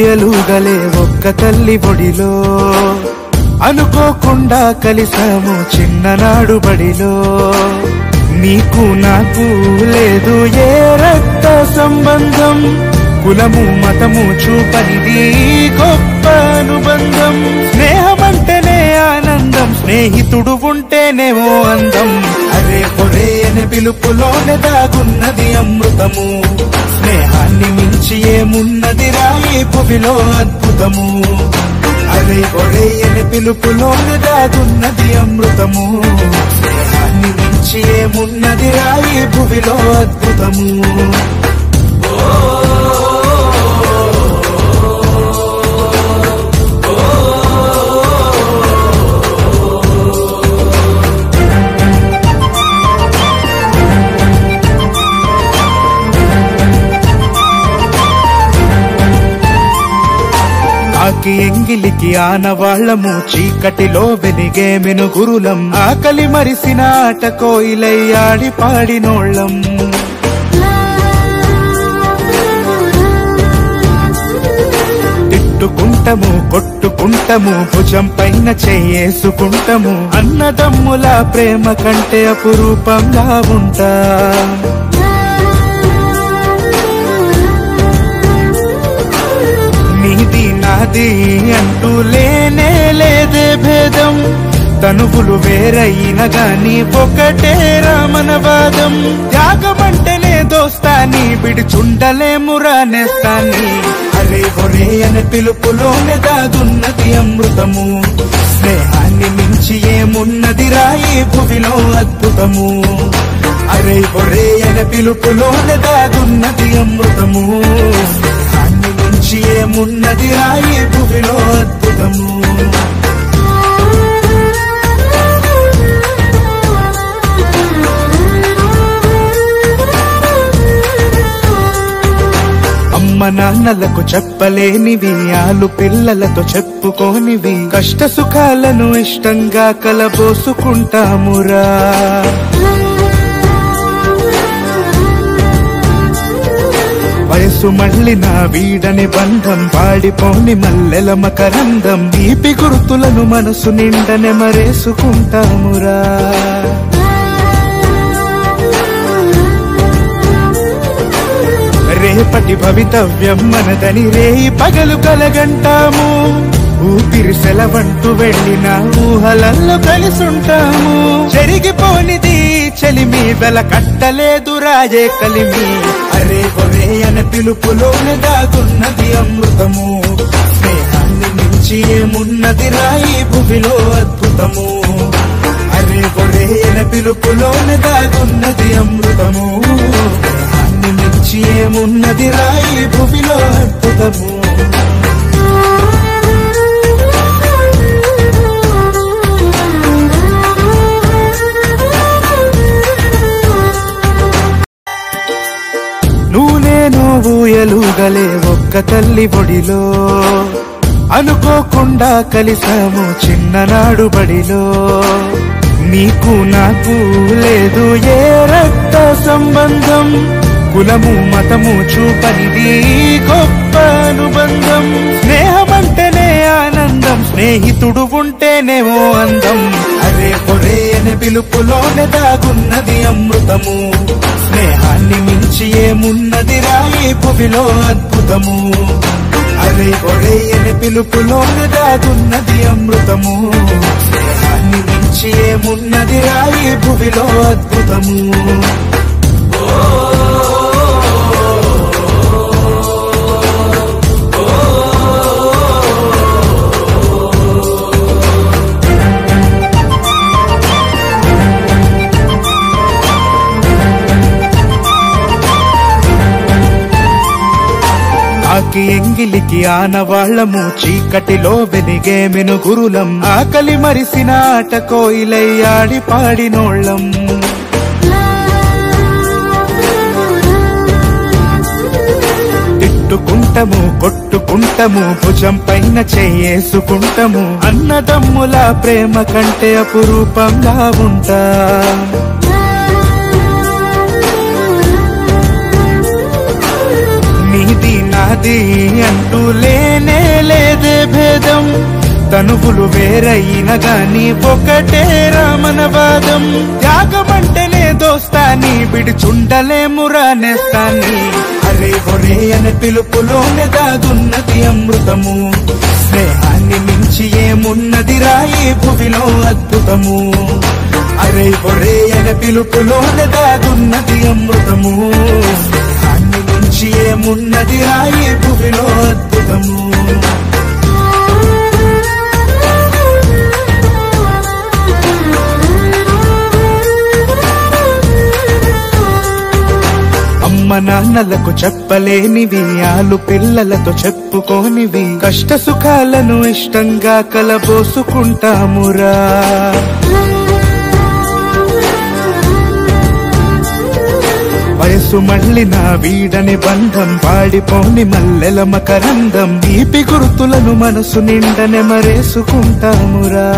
ఊయలుగలే ఒక్క తల్లి ఒడిలో అనుకోకుండా కలిసాము చిన్ననాడు బడిలో నీకు నాకు లేదు ఏ రక్త సంబంధం కులము మతము చూపనిది గొప్ప అనుబంధం స్నేహమంటేనే ఆనందం స్నేహితుడు ఉంటేనేమో అందం అరే పొరే అనే పిలుపులోనే దాగున్నది అమృతము స్నేహాన్ని మించి ఏమున్నది రాయి భూమిలో అద్భుతము అరే పొరే అనే పిలుపులోనే దాగున్నది అమృతము స్నేహాన్ని మించి ఏమున్నది రాయి భూమిలో అద్భుతము ఆకి ఎంగిలికి ఆనవాళ్లము చీకటిలో వెలిగే మెనుగురులం ఆకలి మరిసిన ఆట కోయిలై ఆడి పాడినోళ్లం తిట్టుకుంటము కొట్టుకుంటము భుజం పైన చేసుకుంటము అన్నదమ్ముల ప్రేమ కంటే అపురూపంగా ఉంటా నీది నాది అంటూ లేనే లేదే భేదం తనువులు వేరైన గాని ఒకటే రామనవాదం త్యాగమంటేనే దోస్తాని విడిచుండలేమురా నేస్తాని అరే ఒరే అనే పిలుపులోనే దాగున్నది అమృతము స్నేహాన్ని మించి ఏమున్నది రాయి భూమిలో అద్భుతము అరే ఒరే అనే పిలుపులోనే దాగున్నది అమృతము స్నేహాన్ని మించి ఏమున్నది రాయి భూమిలో అద్భుతము అమ్మ నాన్నలకు చెప్పలేనివి ఆలు పిల్లలతో చెప్పుకోనివి కష్ట సుఖాలను ఇష్టంగా కలబోసుకుంటామురా వయసు మళ్ళిన వీడని బంధం పాడిపోని మల్లెల మకరందం తీపి గుర్తులను మనసు నిండనే మరేసుకుంటామురా రేపటి భవితవ్యం మనదని రేయి పగలు కలగంటాము ఊపిరి సెలవంటూ వెళ్ళిన ఊహలల్లో కలిసుంటాము జరిగిపోనిది చలిమి వెల కట్టలేదు రాజే కలిమి అరే ఒరే అనే పిలుపులోనే దాగున్నది అమృతము స్నేహాన్ని మించి ఏమున్నది రాయి భూమిలో అద్భుతము అరే ఒరే అనే పిలుపులోనే దాగున్నది అమృతము స్నేహాన్ని మించి ఏమున్నది రాయి భూమిలో అద్భుతము ఊయలుగలే ఒక్క తల్లి ఒడిలో అనుకోకుండా కలిసాము చిన్ననాడు బడిలో నీకు నాకు లేదు ఏ రక్త సంబంధం కులము మతము చూపనిది గొప్ప అనుబంధం స్నేహమంటేనే ఆనందం స్నేహితుడు ఉంటేనేమో అందం అరే పొరే అనే పిలుపులోనే దాగున్నది అమృతము స్నేహాన్ని మించి ఏమున్నది రాయి భూమిలో అద్భుతము అరే ఒరే అనే పిలుపులోనే దాగున్నది అమృతము స్నేహాన్ని మించి ఏమున్నది రాయి భూమిలో అద్భుతము ఆకి ఎంగిలికి ఆనవాళ్లము చీకటిలో వెలిగే మెనుగురులం ఆకలి మరిసిన ఆట కోయిలై ఆడి పాడినోళ్లం తిట్టుకుంటము కొట్టుకుంటము భుజం పైన చేసుకుంటము అన్నదమ్ముల ప్రేమ కంటే అపురూపంగా ఉంటా నీది నాది అంటూ లేనే తనువులు వేరైన గాని ఒకటే రామనవాదం. త్యాగమంటేనే దోస్తాని విడిచుండలేమురా నేస్తాని. అరే ఒరే అనే పిలుపులోనే దాగున్నది అమృతము. స్నేహాన్ని మించి ఏమున్నది రాయి భువిలో అద్భుతము. అరే ఒరే అనే పిలుపులోనే దాగున్నది అమృతము. స్నేహాన్ని మించి ఏమున్నది రాయి భువిలో అద్భుతము. అమ్మ నాన్నలకు చెప్పలేనివి, ఆలు పిల్లలతో చెప్పుకోనివి, కష్ట సుఖాలను ఇష్టంగా కలబోసుకుంటామురా. వయసు మళ్ళిన వీడని బంధం, పాడిపోని మల్లెల మకరందం, తీపి గుర్తులను మనసు నిండనే మరేసుకుంటామురా.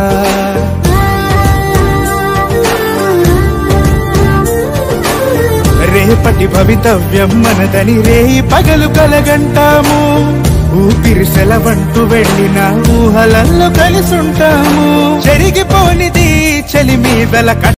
రేపటి భవితవ్యం మనదని రేయి పగలు కలగంటాము. ఊపిరి సెలవంటూ వెళ్ళిన ఊహలల్లో కలిసుంటాము. జరిగిపోనిది చలిమి వెలక